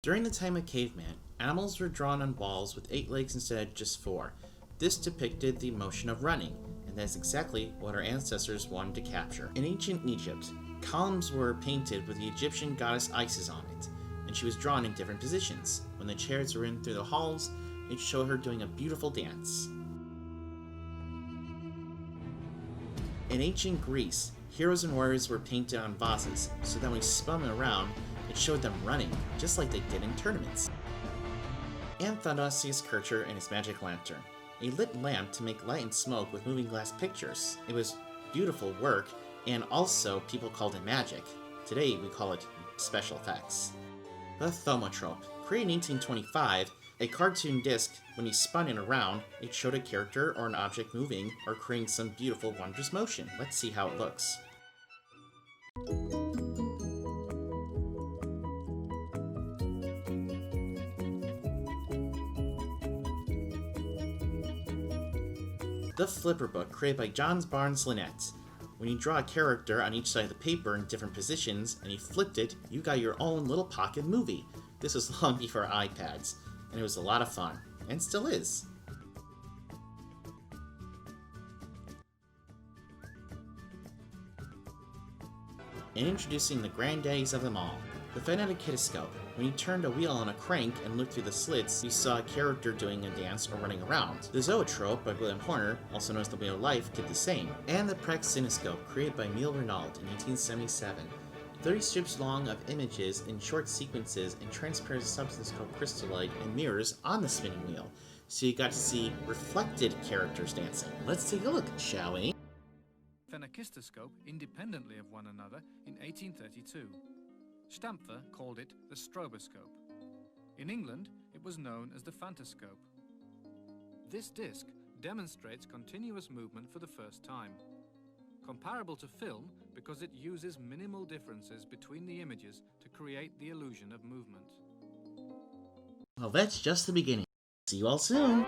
During the time of caveman, animals were drawn on walls with 8 legs instead of just 4. This depicted the motion of running, and that's exactly what our ancestors wanted to capture. In ancient Egypt, columns were painted with the Egyptian goddess Isis on it, and she was drawn in different positions. When the chariots were in through the halls, it showed her doing a beautiful dance. In ancient Greece, heroes and warriors were painted on vases, so that when we spun them around, it showed them running, just like they did in tournaments. And Thanasius Kircher and his magic lantern, a lit lamp to make light and smoke with moving glass pictures. It was beautiful work, and also people called it magic. Today we call it special effects. The Thaumatrope, created in 1825, a cartoon disc. When you spun it around, it showed a character or an object moving or creating some beautiful, wondrous motion. Let's see how it looks. The Flipper Book, created by John Barnes Linnet. When you draw a character on each side of the paper in different positions, and you flipped it, you got your own little pocket movie. This was long before iPads, and it was a lot of fun, and still is. And introducing the granddaddies of them all, the Phonetic Kitoscope. When you turned a wheel on a crank and looked through the slits, you saw a character doing a dance or running around. The Zoetrope by William Horner, also known as the Wheel of Life, did the same. And the Praxinoscope, created by Emile Renaud in 1877. 30 strips long of images in short sequences and transparent substance called crystallite and mirrors on the spinning wheel, so you got to see reflected characters dancing. Let's take a look, shall we? Phenakistoscope independently of one another in 1832. Stampfer called it the stroboscope. In England, it was known as the phantoscope. This disc demonstrates continuous movement for the first time. Comparable to film because it uses minimal differences between the images to create the illusion of movement. Well, that's just the beginning. See you all soon!